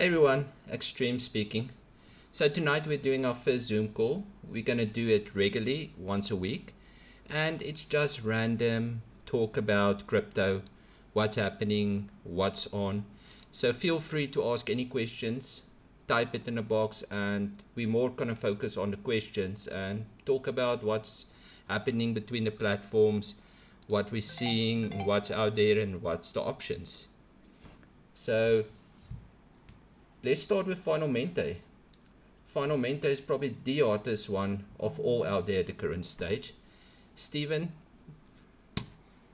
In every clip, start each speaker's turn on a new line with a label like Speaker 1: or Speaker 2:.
Speaker 1: Hey everyone, Extreme speaking. So tonight we're doing our first Zoom call. We're going to do it regularly, once a week. And it's just random talk about crypto, what's happening, what's on. So feel free to ask any questions, type it in the box, and we're more going to focus on the questions and talk about what's happening between the platforms, what we're seeing, what's out there, and what's the options. So let's start with 𝙏𝙗𝙖𝙑. 𝙏𝙗𝙖𝙑 is probably the hottest one of all out there at the current stage. Stephen,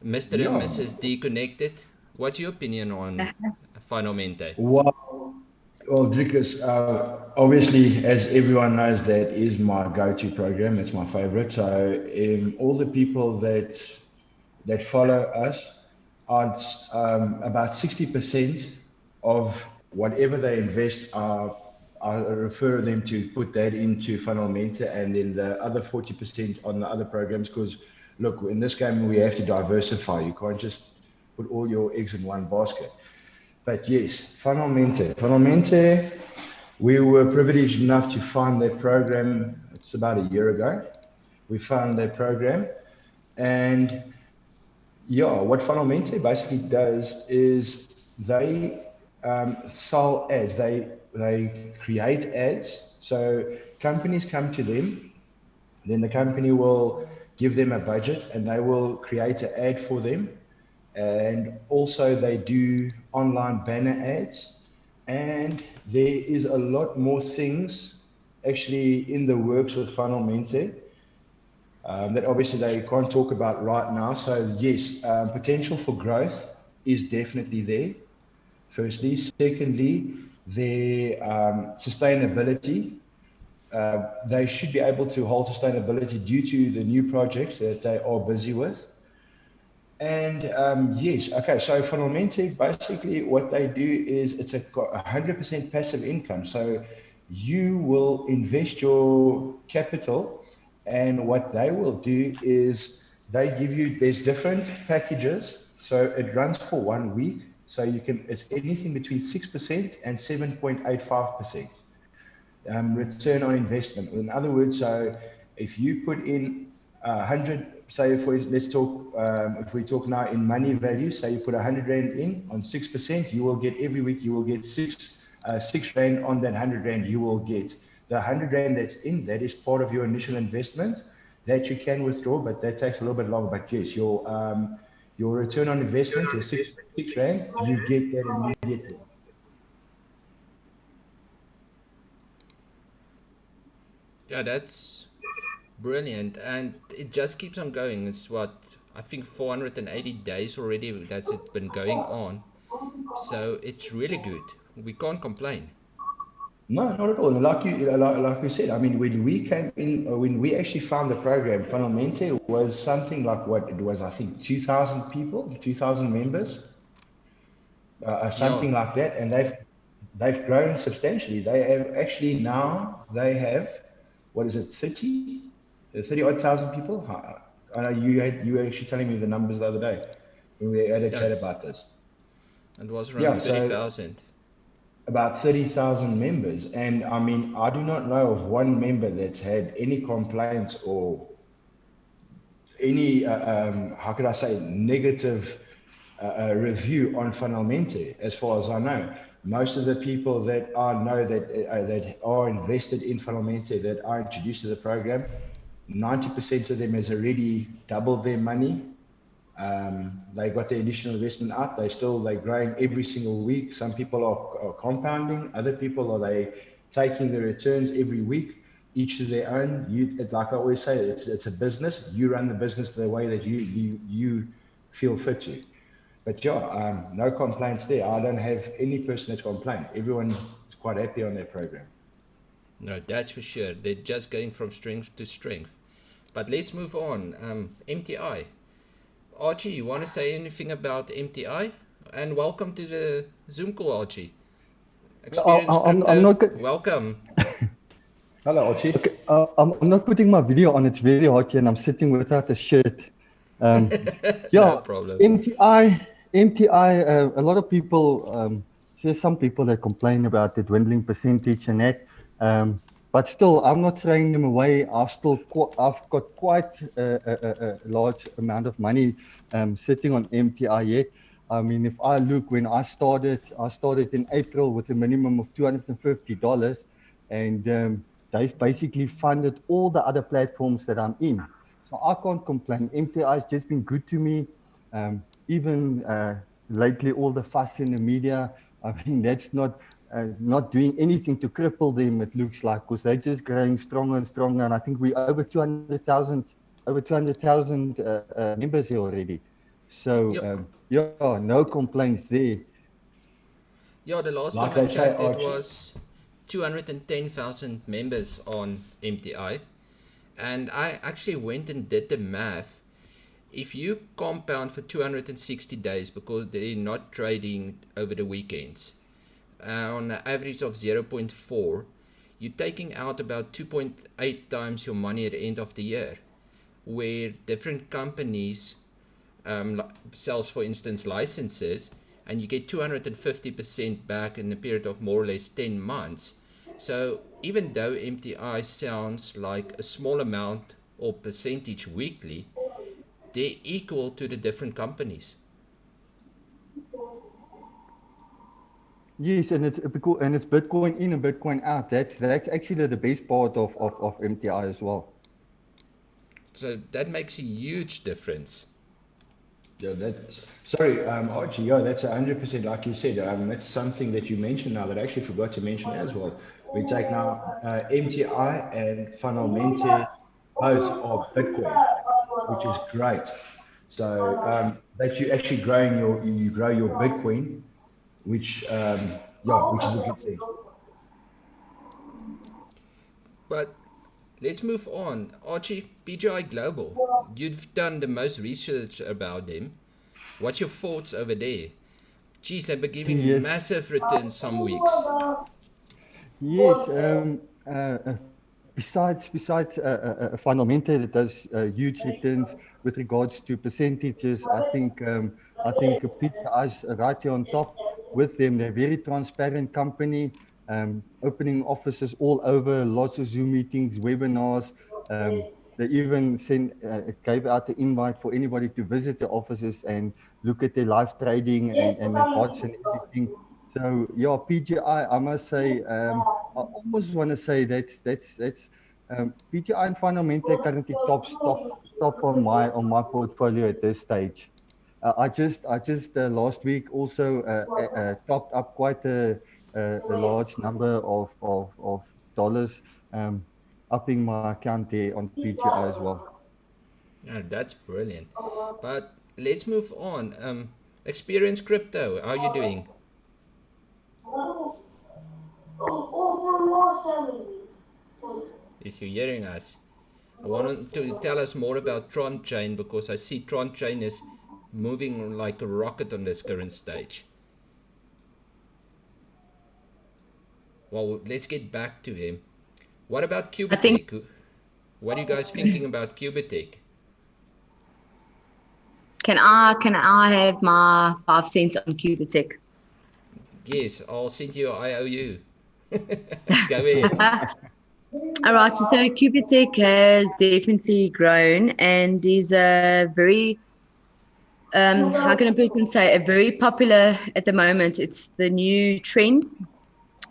Speaker 1: Mr. and
Speaker 2: Yeah.
Speaker 1: Mrs. D Connected, what's your opinion on 𝙏𝙗𝙖𝙑?
Speaker 2: Well, Dricus, obviously, as everyone knows, that is my go-to program. It's my favorite. So, all the people that follow us are about 60% of whatever they invest. I refer them to put that into 𝙏𝙗𝙖𝙑, and then the other 40% on the other programs. Because, look, in this game we have to diversify. You can't just put all your eggs in one basket. But yes, 𝙏𝙗𝙖𝙑, we were privileged enough to find that program. It's about a year ago. We found that program. And yeah, what 𝙏𝙗𝙖𝙑 basically does is they sell ads. They create ads. So companies come to them, then the company will give them a budget and they will create an ad for them. And also they do online banner ads. And there is a lot more things actually in the works with 𝙏𝙗𝙖𝙑 that obviously they can't talk about right now. So yes, potential for growth is definitely there. Firstly, secondly, their sustainability. They should be able to hold sustainability due to the new projects that they are busy with. And yes, okay, so 𝙏𝙗𝙖𝙑, basically what they do is it's a 100% passive income. So you will invest your capital, and what they will do is they give you, there's different packages. So it runs for 1 week. So you can, it's anything between 6% and 7.85% return on investment. In other words, so if you put in 100, say if we, let's talk, if we talk now in money value, say you put 100 Rand in on 6%, you will get every week, you will get six Rand on that 100 Rand you will get. The 100 Rand that's in, that is part of your initial investment that you can withdraw, but that takes a little bit longer. But yes, your return on investment, your six Rand, you get that immediately.
Speaker 1: Yeah, that's brilliant. And it just keeps on going. It's what, I think 480 days already that's it been going on. So it's really good. We can't complain.
Speaker 2: No, not at all. And like you said, I mean, when we came in, when we actually found the program, 𝙏𝙗𝙖𝙑 was something like what it was, I think, 2,000 people, 2,000 members,
Speaker 1: Yeah,
Speaker 2: something like that. And they've grown substantially. They have actually now, they have, what is it, 30 odd thousand people? I know you were actually telling me the numbers the other day when we had a
Speaker 1: yeah,
Speaker 2: chat about this.
Speaker 1: it was around
Speaker 2: Yeah, so
Speaker 1: 30,000.
Speaker 2: about 30,000 members. And I mean, I do not know of one member that's had any complaints or any, how could I say, negative review on 𝙏𝙗𝙖𝙑, as far as I know. Most of the people that I know that are invested in 𝙏𝙗𝙑, that are introduced to the program, 90% of them has already doubled their money. They got their initial investment out. They're growing every single week. Some people are compounding. Other people are taking the returns every week, each to their own. Like I always say, it's a business. You run the business the way that you feel fit to. But yeah, no complaints there. I don't have any person that's complained. Everyone is quite happy on their program.
Speaker 1: No, that's for sure. They're just going from strength to strength. But let's move on. MTI. Archie, you want to say anything about MTI? And welcome to the Zoom call, Archie. Experience
Speaker 3: I'm
Speaker 1: crypto.
Speaker 3: not good.
Speaker 1: Welcome.
Speaker 2: Hello, Archie.
Speaker 3: Okay, I'm not putting my video on. It's very hot here, and I'm sitting without a shirt.
Speaker 1: No
Speaker 3: Yeah,
Speaker 1: problem.
Speaker 3: MTI. A lot of people there's some people that complain about the dwindling percentage and that. But still, I'm not throwing them away. I've got quite a large amount of money sitting on MTI yet. I mean, if I look, when I started in April with a minimum of $250, and they've basically funded all the other platforms that I'm in. So I can't complain. MTI has just been good to me. Even lately, all the fuss in the media, I mean, that's not doing anything to cripple them, it looks like, because they're just growing stronger and stronger. And I think we're over 200,000 members here already. So
Speaker 1: Yep.
Speaker 3: yeah, no complaints there.
Speaker 1: Yeah, the last
Speaker 2: Like
Speaker 1: time I
Speaker 2: they say,
Speaker 1: checked, it
Speaker 2: Archie.
Speaker 1: was 210,000 members on MTI. And I actually went and did the math. If you compound for 260 days, because they're not trading over the weekends, on an average of 0.4, you're taking out about 2.8 times your money at the end of the year, where different companies sells, for instance, licenses, and you get 250% back in a period of more or less 10 months. So even though MTI sounds like a small amount or percentage weekly, they're equal to the different companies.
Speaker 3: Yes, and it's Bitcoin in and Bitcoin out. That's actually the best part of MTI as well.
Speaker 1: So that makes a huge difference.
Speaker 2: Yeah, that's sorry, Archie. Yeah, that's 100% like you said. That's something that you mentioned now that I actually forgot to mention as well. We take now MTI and Fundamente, both are Bitcoin, which is great. So that you actually you grow your Bitcoin, which which is a good thing.
Speaker 1: But let's move on. Archie, PGI Global, you've done the most research about them. What's your thoughts over there? Geez, they've been giving
Speaker 3: Yes.
Speaker 1: massive returns some weeks.
Speaker 3: Yes. Besides Fundamental, that does huge returns with regards to percentages. I think PTI is right here on top with them. They're a very transparent company, opening offices all over, lots of Zoom meetings, webinars. They even gave out the invite for anybody to visit the offices and look at their live trading and the bots and everything. So yeah, PGI, I must say, I almost want to say that's PGI and Fundamental currently top on my portfolio at this stage. I just last week also topped up quite a large number of dollars, upping my account there on PGI as well.
Speaker 1: Oh, that's brilliant. But let's move on. Experience Crypto, how are you doing? Is you hearing us? I want to tell us more about Tron Chain because I see Tron Chain is moving like a rocket on this current stage. Well, let's get back to him. What about
Speaker 4: I think,
Speaker 1: Cubitech? What are you guys thinking about Cubitech?
Speaker 4: can I have my 5 cents on Cubitech?
Speaker 1: Yes, I'll send you an IOU. Go ahead.
Speaker 4: All right, so Cubitech has definitely grown and is a very, how can a person say, a very popular at the moment. It's the new trend,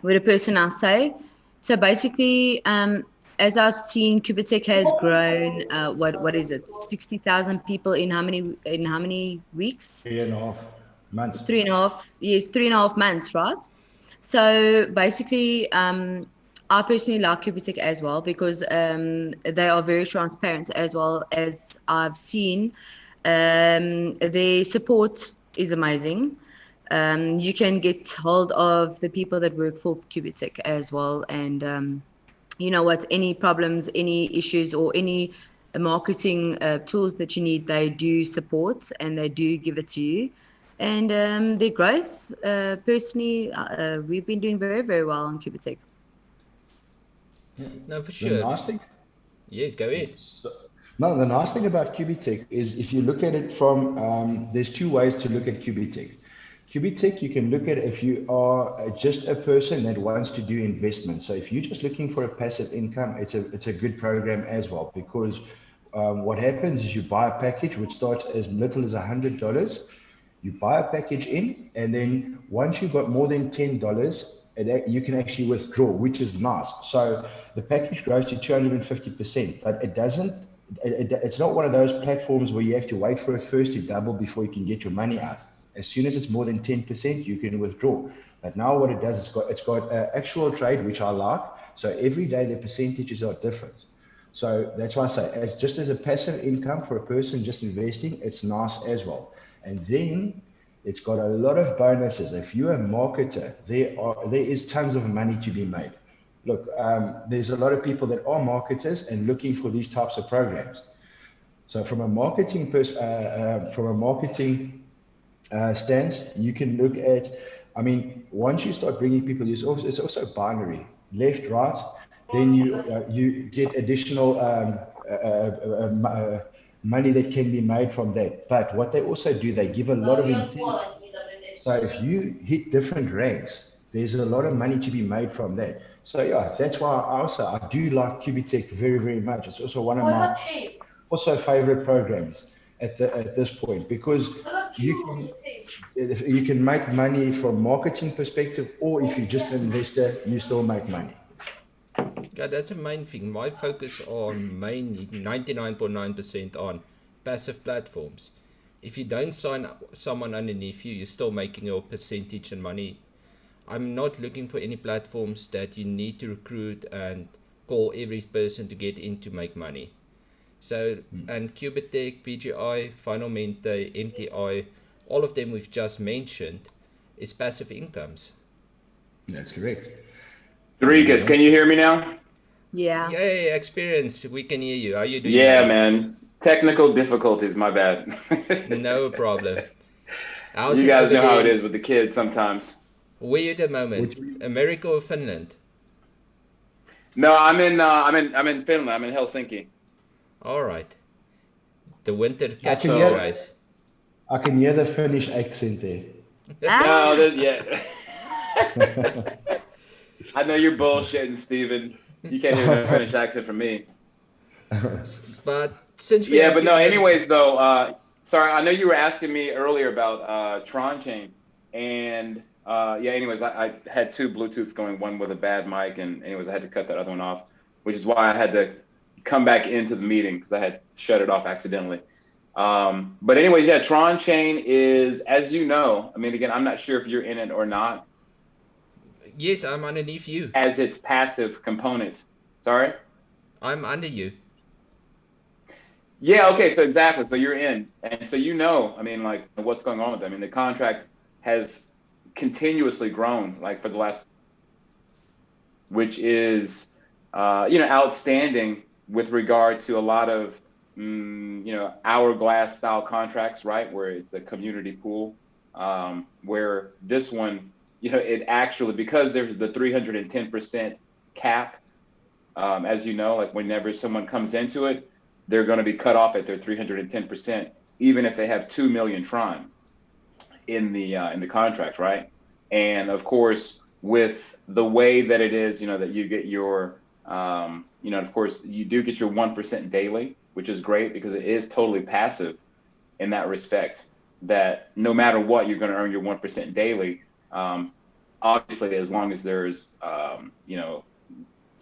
Speaker 4: would a person now say. So basically, as I've seen, Cubitech has grown. What is it? 60,000 people in how many weeks?
Speaker 2: 3.5 months.
Speaker 4: 3.5, yes, 3.5 months, right? So basically, I personally like Cubitech as well because they are very transparent as well as I've seen. Their support is amazing. You can get hold of the people that work for Cubitech as well. And you know what, any problems, any issues, or any marketing tools that you need, they do support and they do give it to you. And their growth, personally, we've been doing very, very well on Cubitech.
Speaker 1: No, for
Speaker 2: The
Speaker 1: sure.
Speaker 2: nice thing,
Speaker 1: Yes, go ahead.
Speaker 2: no, the nice thing about QBTech is if you look at it from, there's two ways to look at QBTech. QBTech, you can look at if you are just a person that wants to do investment. So if you're just looking for a passive income, it's a good program as well, because what happens is you buy a package which starts as little as $100. You buy a package in, and then once you've got more than $10, you can actually withdraw, which is nice. So the package grows to 250%, but it doesn't. It's not one of those platforms where you have to wait for it first to double before you can get your money out. As soon as it's more than 10%, you can withdraw. But now what it does, it's got actual trade, which I like. So every day the percentages are different. So that's why I say, just as a passive income for a person just investing, it's nice as well. And then it's got a lot of bonuses. If you're a marketer, there is tons of money to be made. Look, there's a lot of people that are marketers and looking for these types of programs. So from a marketing stance, you can look at, I mean, once you start bringing people, it's also binary, left, right. Then you get additional money that can be made from that. But what they also do, they give a lot of incentives. So if you hit different ranks, there's a lot of money to be made from that. So yeah, that's why I do like QBTech very, very much. It's also one of my favorite programs at this point, because you can make money from marketing perspective, or if you're just an investor, you still make money.
Speaker 1: Yeah, that's the main thing. My focus on mainly 99.9% on passive platforms. If you don't sign someone underneath you, you're still making your percentage and money. I'm not looking for any platforms that you need to recruit and call every person to get in to make money. So, and QBTech, PGI, Final Mente, MTI, all of them we've just mentioned is passive incomes.
Speaker 2: That's correct.
Speaker 5: 𝙏𝙗𝙖𝙑, can you hear me now?
Speaker 4: Yeah.
Speaker 1: Yay, experience. We can hear you. How are you doing?
Speaker 5: Yeah,
Speaker 1: buddy?
Speaker 5: man. Technical difficulties, my bad.
Speaker 1: No problem. How's
Speaker 5: You
Speaker 1: it
Speaker 5: guys
Speaker 1: over
Speaker 5: know how
Speaker 1: there?
Speaker 5: it is with the kids sometimes.
Speaker 1: Where are you at the moment? America or Finland?
Speaker 5: No, I'm in Finland. I'm in Helsinki.
Speaker 1: All right. The winter
Speaker 2: I
Speaker 1: catching
Speaker 2: can
Speaker 1: you
Speaker 2: hear,
Speaker 1: guys.
Speaker 2: I can hear the Finnish accent there.
Speaker 5: No, yeah. I know you're bullshitting, Steven. You can't hear no Finnish accent from me.
Speaker 1: But since we
Speaker 5: Yeah,
Speaker 1: have
Speaker 5: but
Speaker 1: you
Speaker 5: no,
Speaker 1: on the-
Speaker 5: anyways, though, sorry, I know you were asking me earlier about Tron Chain. And yeah, anyways, I had two Bluetooths going, one with a bad mic, and anyways, I had to cut that other one off, which is why I had to come back into the meeting because I had shut it off accidentally. But anyways, yeah, Tron Chain is, as you know, I mean, again, I'm not sure if you're in it or not.
Speaker 1: Yes, I'm underneath you.
Speaker 5: As its passive component. Sorry?
Speaker 1: I'm under you.
Speaker 5: Yeah, okay, so exactly. So you're in. And so you know, I mean, like, what's going on with them. I mean, the contract has continuously grown, like, for the last, which is, outstanding with regard to a lot of, hourglass style contracts, right? Where it's a community pool, where this one, it actually, because there's the 310% cap, as you know, like whenever someone comes into it, they're going to be cut off at their 310%, even if they have 2 million Tron in the contract, right? And of course, with the way that it is, that you get your, of course, you do get your 1% daily, which is great because it is totally passive in that respect. That no matter what, you're going to earn your 1% daily. Obviously, as long as there's, as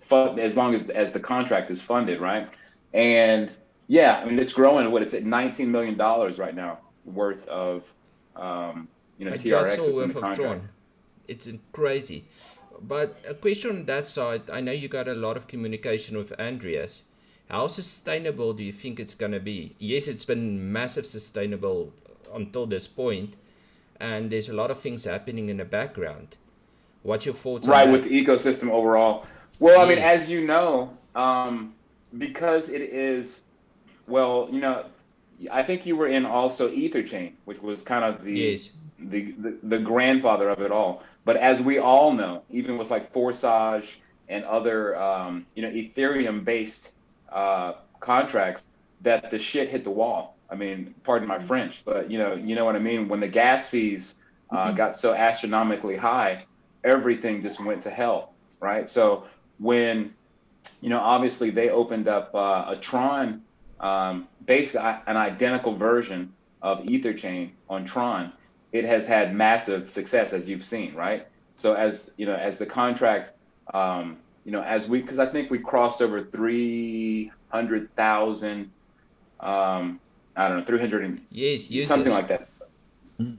Speaker 5: long as the contract is funded, right? And yeah, I mean, it's growing. What is it? $19 million right now worth of,
Speaker 1: I just saw
Speaker 5: TRXs in
Speaker 1: worth
Speaker 5: the
Speaker 1: of
Speaker 5: contract.
Speaker 1: Tron. It's crazy. But a question on that side, I know you got a lot of communication with Andreas. How sustainable do you think it's going to be? Yes, it's been massive sustainable until this point, and there's a lot of things happening in the background. What's your thoughts on
Speaker 5: Right,
Speaker 1: that?
Speaker 5: with the ecosystem overall. Well, I mean,
Speaker 1: Yes.
Speaker 5: as you know, because it is, well, I think you were in also Ether Chain, which was kind of
Speaker 1: Yes.
Speaker 5: the grandfather of it all. But as we all know, even with like Forsage and other Ethereum based contracts, that the shit hit the wall. I mean, pardon my French, but you know what I mean. When the gas fees got so astronomically high, everything just went to hell, right? So when, obviously they opened up a Tron, basically an identical version of Etherchain on Tron, it has had massive success, as you've seen, right? So as the contract, because I think we crossed over 300,000, I don't know, 300
Speaker 1: Yes, users.
Speaker 5: something like that.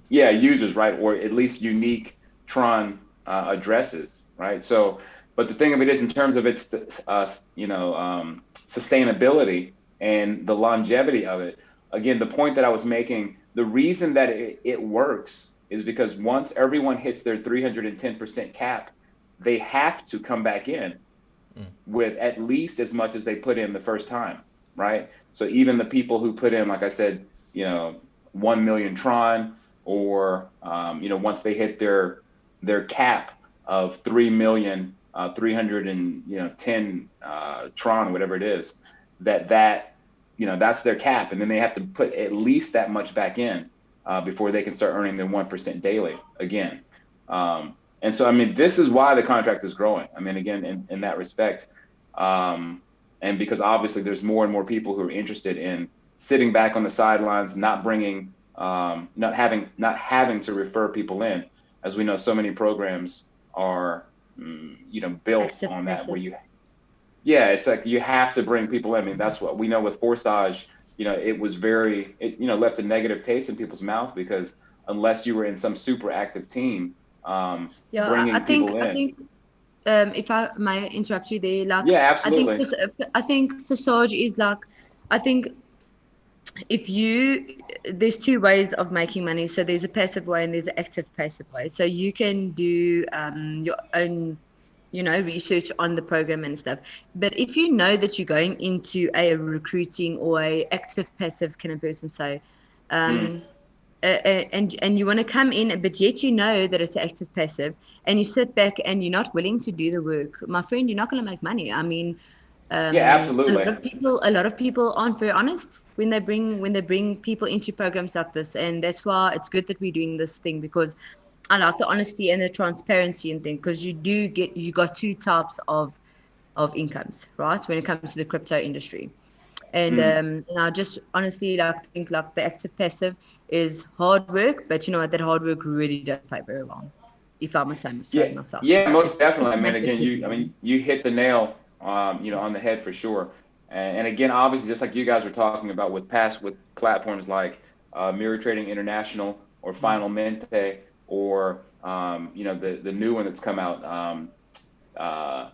Speaker 5: Yeah, users, right? Or at least unique Tron addresses, right? So, but the thing of it is, in terms of its, sustainability and the longevity of it, again, the point that I was making, the reason that it works is because once everyone hits their 310% cap, they have to come back in with at least as much as they put in the first time, right? So even the people who put in, like I said, 1 million Tron, or once they hit their cap of 3,310 Tron, whatever it is, that's their cap, and then they have to put at least that much back in before they can start earning their 1% daily again. And so, I mean, this is why the contract is growing. I mean, again, in that respect, and because obviously there's more and more people who are interested in sitting back on the sidelines, not having to refer people in. As we know, so many programs are, built
Speaker 4: Active
Speaker 5: on that,
Speaker 4: passive.
Speaker 5: where it's like you have to bring people in. I mean, that's what we know with Forsage. It was left a negative taste in people's mouth, because unless you were in some super active team, bringing people in.
Speaker 4: I think, if I may interrupt you there, like,
Speaker 5: Yeah, absolutely.
Speaker 4: I think Forsage is like, I think there's two ways of making money. So there's a passive way and there's an active passive way. So you can do your own, research on the program and stuff. But if you know that you're going into a recruiting or a active passive kind of person, so and you want to come in, but yet you know that it's active passive, and you sit back and you're not willing to do the work, my friend, you're not going to make money. I mean,
Speaker 5: Yeah, absolutely.
Speaker 4: a lot of people aren't very honest when they bring people into programs like this, and that's why it's good that we're doing this thing, because I like the honesty and the transparency and thing, because you got two types of incomes, right, when it comes to the crypto industry. And I just honestly think the active passive is hard work, but you know what, that hard work really does pay very well, if I must say myself.
Speaker 5: Yeah, most definitely. I mean, again, you hit the nail, on the head for sure. And again, obviously, just like you guys were talking about with platforms like Mirror Trading International or Final Mente, or the new one that's come out, the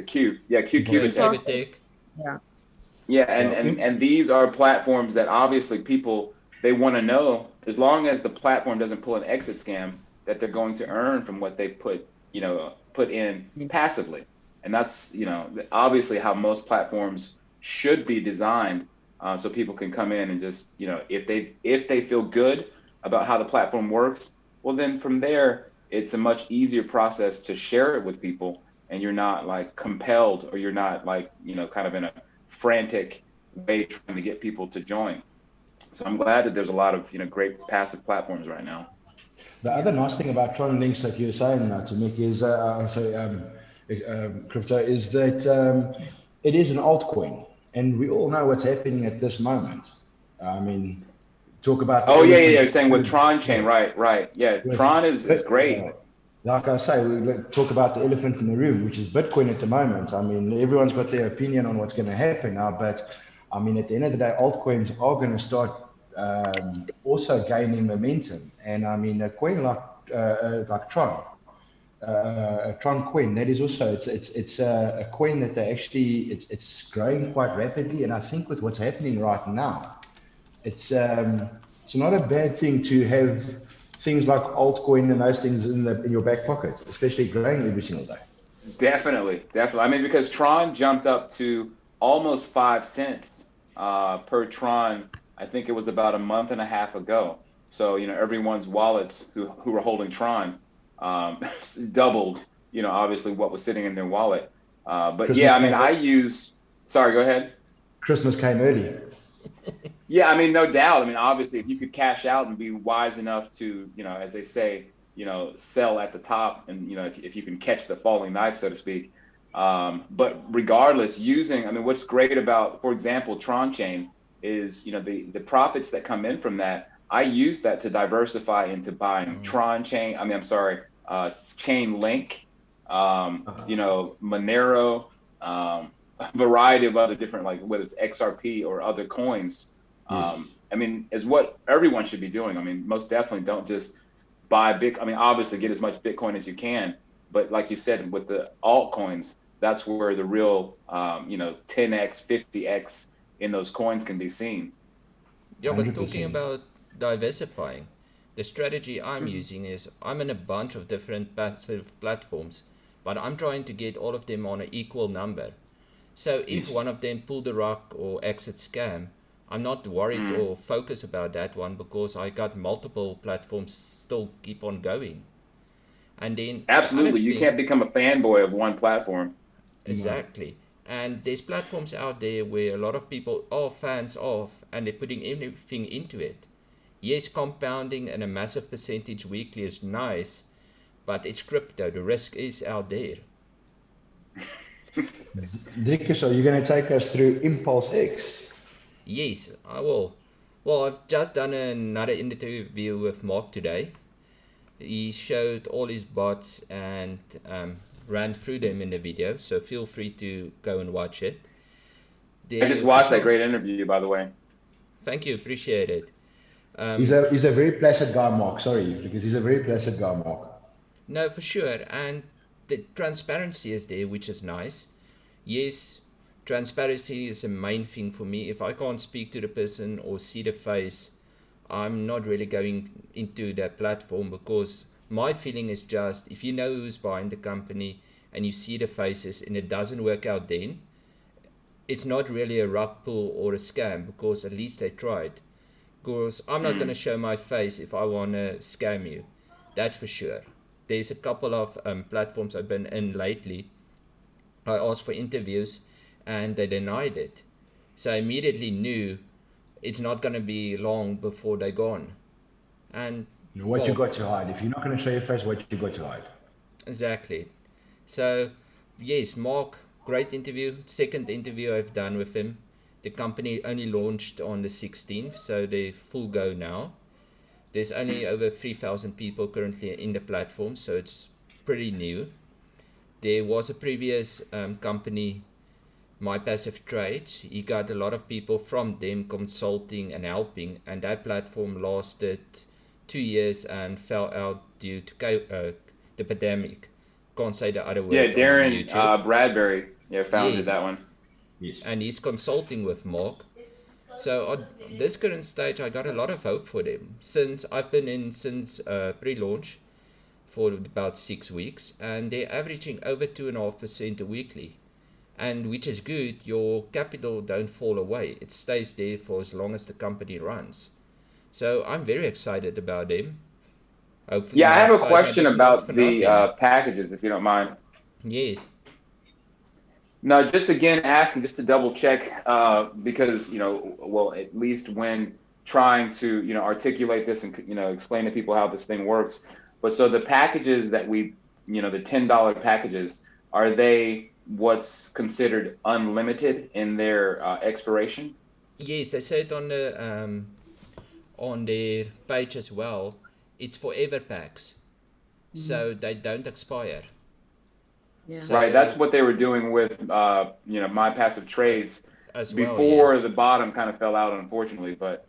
Speaker 5: Q,
Speaker 1: Qubitech.
Speaker 4: Yeah.
Speaker 5: Yeah, and these are platforms that obviously people, they want to know, as long as the platform doesn't pull an exit scam, that they're going to earn from what they put in passively. And that's, obviously how most platforms should be designed, so people can come in and just, if they feel good about how the platform works, well, then from there, it's a much easier process to share it with people, and you're not like compelled, or you're not like, kind of in a frantic way trying to get people to join. So I'm glad that there's a lot of great passive platforms right now.
Speaker 2: The other nice thing about Tron Links, like you were saying, to Mick, is crypto, is that it is an altcoin, and we all know what's happening at this moment. I mean, talk about.
Speaker 5: You're saying with Tron chain, right? Yeah, Tron is great.
Speaker 2: Like I say, we talk about the elephant in the room, which is Bitcoin at the moment. I mean, everyone's got their opinion on what's going to happen now, but I mean, at the end of the day, altcoins are going to start also gaining momentum. And I mean, a coin like Tron, Tron coin, that is also it's a coin that they actually it's growing quite rapidly. And I think with what's happening right now, it's not a bad thing to have things like altcoin and those things in your back pocket, especially growing every single day.
Speaker 5: Definitely. I mean, because Tron jumped up to almost 5 cents per Tron. I think it was about a month and a half ago. So everyone's wallets who were holding Tron doubled. Obviously what was sitting in their wallet. But Christmas, yeah, I mean, sorry, go ahead.
Speaker 2: Christmas came early.
Speaker 5: Yeah, I mean, no doubt. I mean, obviously, if you could cash out and be wise enough to, you know, as they say, you know, sell at the top, and you know, if you can catch the falling knife, so to speak. But regardless, using, I mean, what's great about, for example, Tron Chain is, you know, the profits that come in from that, I use that to diversify into buying Tron Chain. I mean, I'm sorry, Chain Link, you know, Monero, a variety of other different, like whether it's XRP or other coins.
Speaker 2: Yes.
Speaker 5: I mean, is what everyone should be doing. I mean, most definitely don't just buy I mean, obviously get as much Bitcoin as you can, but like you said, with the altcoins, that's where the real, you know, 10x, 50x in those coins can be seen.
Speaker 1: Yeah, but talking
Speaker 2: 100%.
Speaker 1: about diversifying, the strategy I'm using is I'm in a bunch of different passive platforms, but I'm trying to get all of them on an equal number. So if
Speaker 2: Yes.
Speaker 1: one of them pull the rug or exit scam, I'm not worried
Speaker 5: Mm.
Speaker 1: or focused about that one because I got multiple platforms still keep on going. And then the other
Speaker 5: Absolutely. You can't
Speaker 1: thing,
Speaker 5: become a fanboy of one platform.
Speaker 2: No.
Speaker 1: exactly. And there's platforms out there where a lot of people are fans of and they're putting everything into it. Yes, compounding and a massive percentage weekly is nice, but it's crypto. The risk is out there.
Speaker 2: Driekus, are you going to take us through Impulse X?
Speaker 1: Yes, I will. Well, I've just done another interview with Mark today. He showed all his bots and ran through them in the video, so feel free to go and watch it.
Speaker 5: I
Speaker 1: The
Speaker 5: just watched that
Speaker 1: official,
Speaker 5: great interview, by the way.
Speaker 1: thank you, appreciate it.
Speaker 2: He's a very placid guy, Mark. Sorry, because he's a very placid guy, Mark.
Speaker 1: No, for sure, and the transparency is there, which is nice. Yes, transparency is a main thing for me. If I can't speak to the person or see the face, I'm not really going into that platform because my feeling is just if you know who's behind the company and you see the faces and it doesn't work out, then it's not really a rug pull or a scam because at least they tried. Because I'm not going to
Speaker 5: Mm.
Speaker 1: show my face if I want to scam you. That's for sure. There's a couple of platforms I've been in lately. I asked for interviews and they denied it. So I immediately knew it's not going to be long before they're gone. And,
Speaker 2: What you
Speaker 1: well,
Speaker 2: got to hide? If you're not going to show your face, what you got to hide?
Speaker 1: exactly. So, yes, Mark, great interview. Second interview I've done with him. The company only launched on the 16th, so they're full go now. There's only over 3,000 people currently in the platform, so it's pretty new. There was a previous company, My Passive Trades. He got a lot of people from them consulting and helping, and that platform lasted 2 years and fell out due to the pandemic. Can't say the other
Speaker 5: Yeah,
Speaker 1: word on
Speaker 5: Darren
Speaker 1: YouTube.
Speaker 5: Bradbury, yeah, founded
Speaker 1: Yes,
Speaker 5: that one.
Speaker 2: Yes.
Speaker 1: and he's consulting with Mark. So on this current stage, I got a lot of hope for them since I've been in since pre-launch for about 6 weeks, and they're averaging over 2.5% weekly, and which is good. Your capital don't fall away; it stays there for as long as the company runs. So I'm very excited about them. Hopefully,
Speaker 5: Yeah, I
Speaker 1: my
Speaker 5: have a
Speaker 1: excitement
Speaker 5: question
Speaker 1: is not for
Speaker 5: about the
Speaker 1: nothing.
Speaker 5: packages, if you don't mind.
Speaker 1: Yes,
Speaker 5: No, just again asking just to double check, because, you know, well, at least when trying to, you know, articulate this and, you know, explain to people how this thing works. But so the packages that we, you know, the $10 packages, are they what's considered unlimited in their expiration?
Speaker 1: yes, they say it on their page as well. It's forever packs, so they don't expire.
Speaker 4: Yeah.
Speaker 5: Right,
Speaker 1: So
Speaker 5: that's what they were doing with, you know, my passive trades
Speaker 1: as well,
Speaker 5: before
Speaker 1: yes.
Speaker 5: the bottom kind of fell out, unfortunately. But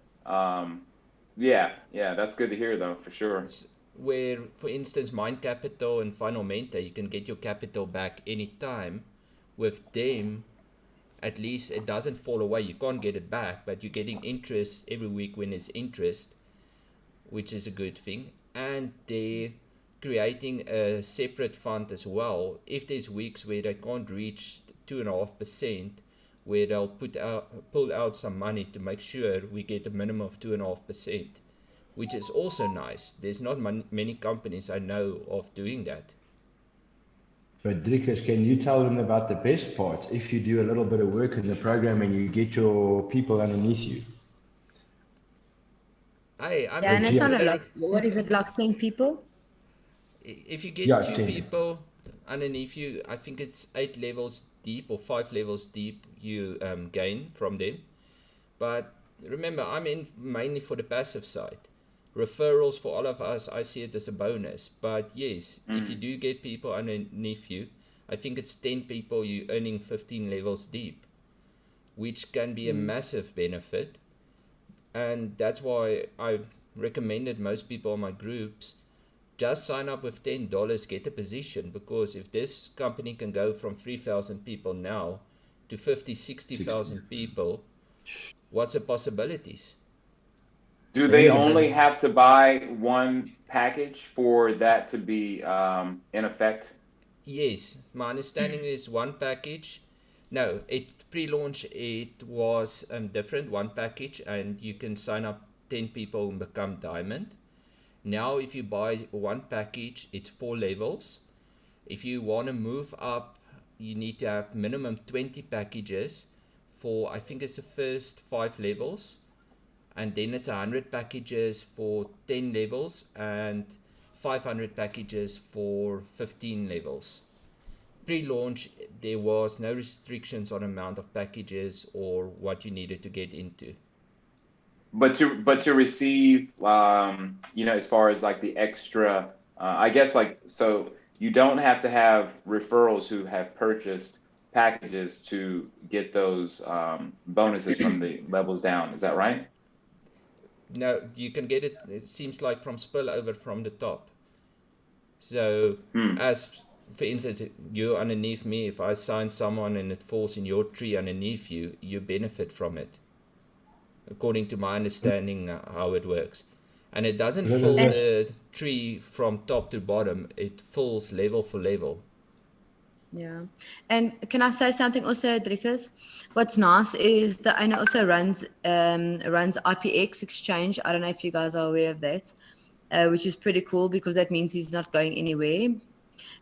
Speaker 5: yeah, yeah, that's good to hear, though, for sure.
Speaker 1: Where, for instance, Mind Capital and Final Menta, you can get your capital back anytime. With them, at least it doesn't fall away. You can't get it back, but you're getting interest every week when there's interest, which is a good thing. And they're creating a separate fund as well. If there's weeks where they can't reach 2.5%, where they'll pull out some money to make sure we get a minimum of 2.5%, which is also nice. There's not many companies I know of doing that.
Speaker 2: But Driekus, can you tell them about the best part? If you do a little bit of work in the program and you get your people underneath you,
Speaker 1: I'm
Speaker 6: Yeah, and it's not a
Speaker 2: Geo.
Speaker 6: lot. What is it, like 10 people?
Speaker 1: if you get
Speaker 2: Yeah, it's
Speaker 1: two
Speaker 2: 10.
Speaker 1: people underneath you, I think it's 8 levels deep or 5 levels deep you gain from them. But remember, I'm in mainly for the passive side. Referrals for all of us, I see it as a bonus. But yes, if you do get people underneath you, I think it's 10 people, you earning 15 levels deep, which can be a massive benefit. And that's why I recommended most people in my groups just sign up with $10, get a position, because if this company can go from 3,000 people now to 50, 60,000 people, what's the possibilities?
Speaker 5: Do they only have to buy one package for that to be in effect?
Speaker 1: Yes, my understanding is one package. No, it pre-launch it was different, one package, and you can sign up 10 people and become diamond. Now, if you buy one package, it's 4 levels. If you want to move up, you need to have minimum 20 packages for, I think it's the first 5 levels, and then it's 100 packages for 10 levels and 500 packages for 15 levels. Pre-launch, there was no restrictions on amount of packages or what you needed to get into.
Speaker 5: But to receive, as far as like the extra, I guess like, so you don't have to have referrals who have purchased packages to get those bonuses from the levels down. Is that right?
Speaker 1: No, you can get it, it seems like from spillover from the top. So as for instance, you underneath me, if I sign someone and it falls in your tree underneath you, you benefit from it, according to my understanding how it works. And it doesn't fill the tree from top to bottom, it fills level for level.
Speaker 6: Yeah. And can I say something also, Driekus? What's nice is the owner also runs IPX exchange. I don't know if you guys are aware of that, which is pretty cool because that means he's not going anywhere.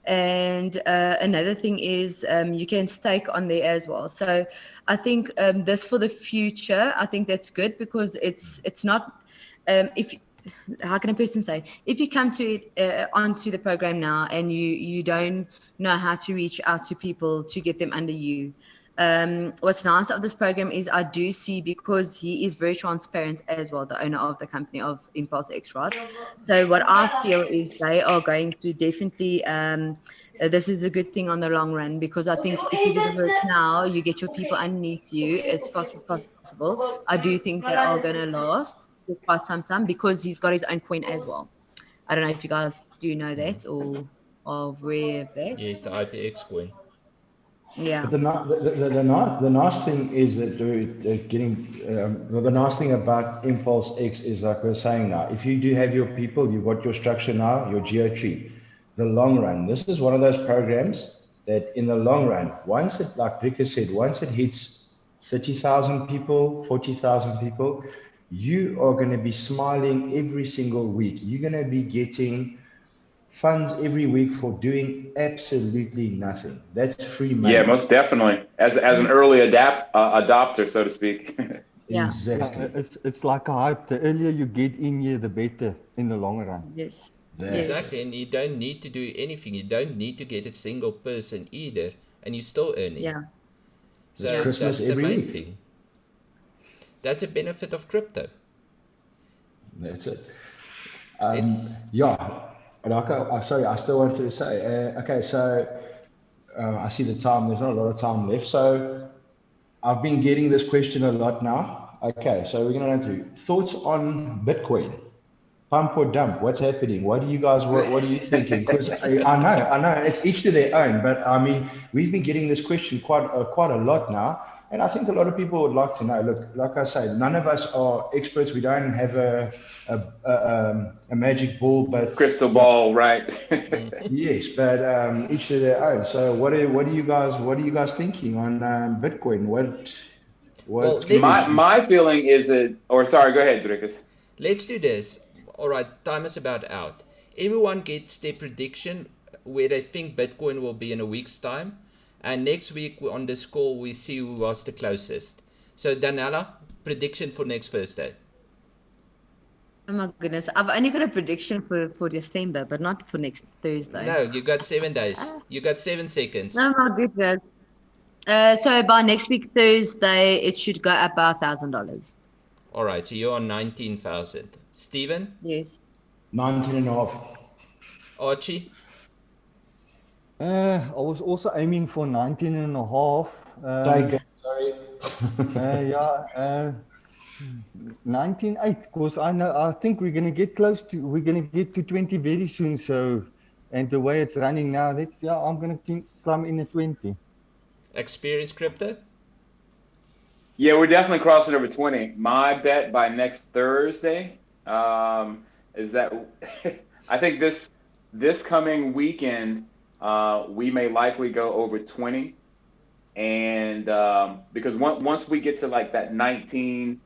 Speaker 6: And another thing is you can stake on there as well. So I think this for the future, I think that's good because it's not if how can a person say, if you come to it onto the program now and you don't know how to reach out to people to get them under you, what's nice of this program is I do see, because he is very transparent as well, the owner of the company of Impulse X, right? So what I feel is they are going to definitely this is a good thing on the long run, because I think if you do the work now, you get your people underneath you as fast as possible. I do think they are going to last for quite some time because he's got his own coin as well. I don't know if you guys do know that or are aware of that.
Speaker 1: Yes, the IPX coin.
Speaker 6: Yeah.
Speaker 2: But the nice thing is that the nice thing about Impulse X is, like we're saying now, if you do have your people, you've got your structure now, your geo tree, the long run. This is one of those programs that in the long run, once it, like Rika said, once it hits 30,000 people, 40,000 people, you are going to be smiling every single week. You're going to be getting funds every week for doing absolutely nothing. That's free money.
Speaker 5: Yeah, most definitely. As an early adopter, so to speak.
Speaker 6: Yeah.
Speaker 2: Exactly.
Speaker 3: It's like a hype. The earlier you get in here, the better in the long run.
Speaker 6: Yes.
Speaker 2: Yes.
Speaker 1: Exactly, and you don't need to do anything. You don't need to get a single person either, and you're still earning.
Speaker 6: Yeah.
Speaker 1: So
Speaker 2: Christmas
Speaker 1: that's the
Speaker 2: every
Speaker 1: main
Speaker 2: week.
Speaker 1: thing. That's a benefit of crypto.
Speaker 2: That's it.
Speaker 1: It's
Speaker 2: Yeah. Like sorry, I still wanted to say, okay, so I see the time, there's not a lot of time left. So I've been getting this question a lot now. Okay, so we're going to do thoughts on Bitcoin. Pump or dump? What's happening? What are you guys? What are you thinking? Because I know, it's each to their own. But I mean, we've been getting this question quite a lot now, and I think a lot of people would like to know. Look, like I say, none of us are experts. We don't have a magic ball, but
Speaker 5: Crystal ball, right?
Speaker 2: yes, but each to their own. So what are you guys thinking on Bitcoin?
Speaker 1: well.
Speaker 5: My feeling is that, or sorry, go ahead, Driekus.
Speaker 1: Let's do this. All right, time is about out. Everyone gets their prediction where they think Bitcoin will be in a week's time, and next week on this call we see who was the closest. So Daniela, prediction for next Thursday.
Speaker 4: Oh my goodness. I've only got a prediction for December, but not for next Thursday.
Speaker 1: No, you got 7 days. You got 7 seconds.
Speaker 4: Oh my goodness. So by next week Thursday, it should go up by $1,000.
Speaker 1: All right, so you're on 19,000. Stephen,
Speaker 6: Yes.
Speaker 2: 19 and a half.
Speaker 1: Archie,
Speaker 3: I was also aiming for 19 and a half.
Speaker 2: Take it, sorry.
Speaker 3: Yeah, 19.8, because I think we're gonna get to 20 very soon. So, and the way it's running now, I'm gonna climb in at 20.
Speaker 1: Experience Crypto?
Speaker 5: Yeah, we're definitely crossing over 20. My bet by next Thursday is that I think this coming weekend we may likely go over 20, and because once we get to like that 19,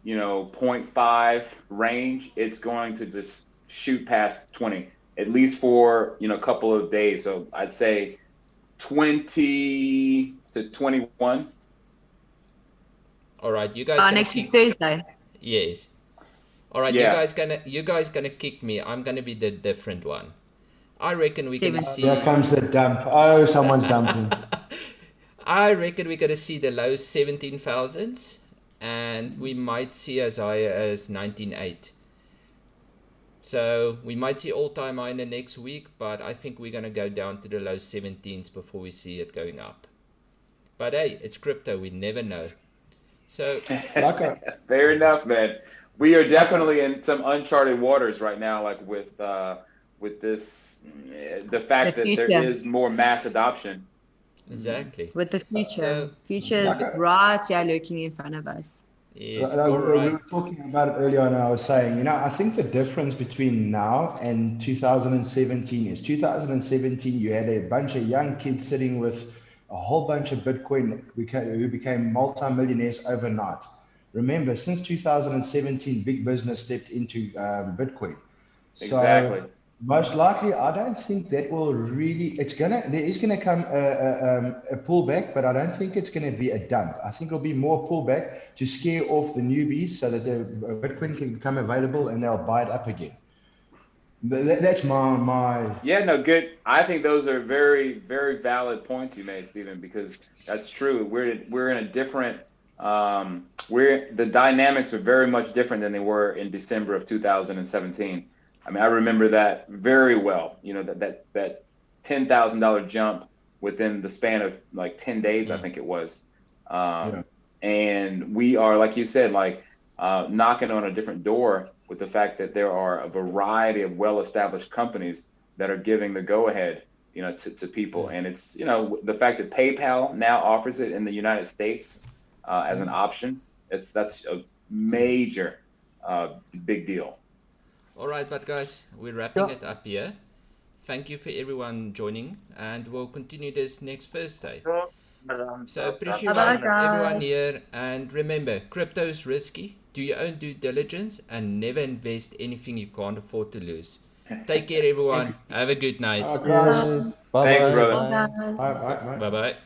Speaker 5: 0.5 range, it's going to just shoot past 20 at least for a couple of days. So I'd say 20 to 21.
Speaker 1: All right, you guys
Speaker 6: By
Speaker 1: gonna
Speaker 6: next week
Speaker 1: kick.
Speaker 6: Thursday.
Speaker 1: Yes. All right,
Speaker 5: Yeah.
Speaker 1: you guys gonna kick me. I'm gonna be the different one. I reckon we're gonna
Speaker 6: 7.
Speaker 1: see.
Speaker 2: Here comes the dump. Oh, someone's dumping.
Speaker 1: I reckon we're gonna see the low 17,000s, and we might see as high as 19.8. So we might see all-time high in the next week, but I think we're gonna go down to the low 17s before we see it going up. But hey, it's crypto. We never know. So
Speaker 5: Fair enough, man. We are definitely in some uncharted waters right now, like with this, the fact that there
Speaker 4: future.
Speaker 5: is more mass adoption.
Speaker 1: exactly.
Speaker 4: With the future.
Speaker 1: So
Speaker 4: Future's right here lurking in front of us.
Speaker 1: yes,
Speaker 2: We
Speaker 1: all right.
Speaker 2: were talking about it earlier, and I was saying, I think the difference between now and 2017 is 2017, you had a bunch of young kids sitting with a whole bunch of Bitcoin who became multimillionaires overnight. Remember, since 2017, big business stepped into Bitcoin. So
Speaker 5: Exactly.
Speaker 2: most likely, I don't think that will really. There is gonna come a pullback, but I don't think it's gonna be a dump. I think it'll be more pullback to scare off the newbies so that the Bitcoin can become available and they'll buy it up again. That's my.
Speaker 5: Yeah, no, good. I think those are very, very valid points you made, Stephen, because that's true. We're in a different. The dynamics are very much different than they were in December of 2017. I mean, I remember that very well. That $10,000 jump within the span of like 10 days, I think it was. And we are, like you said, knocking on a different door with the fact that there are a variety of well-established companies that are giving the go-ahead, to people. And it's, the fact that PayPal now offers it in the United States as an option. That's a major, big deal.
Speaker 1: All right, but guys, we're wrapping it up here. Thank you for everyone joining, and we'll continue this next Thursday. So appreciate
Speaker 6: Bye-bye, guys.
Speaker 1: everyone here, and remember, crypto is risky. Do your own due diligence and never invest anything you can't afford to lose. Take care, everyone. Have a good night.
Speaker 2: Guys,
Speaker 3: Bye.
Speaker 5: Thanks, brother.
Speaker 6: Bye, guys.
Speaker 2: bye.
Speaker 1: Bye bye.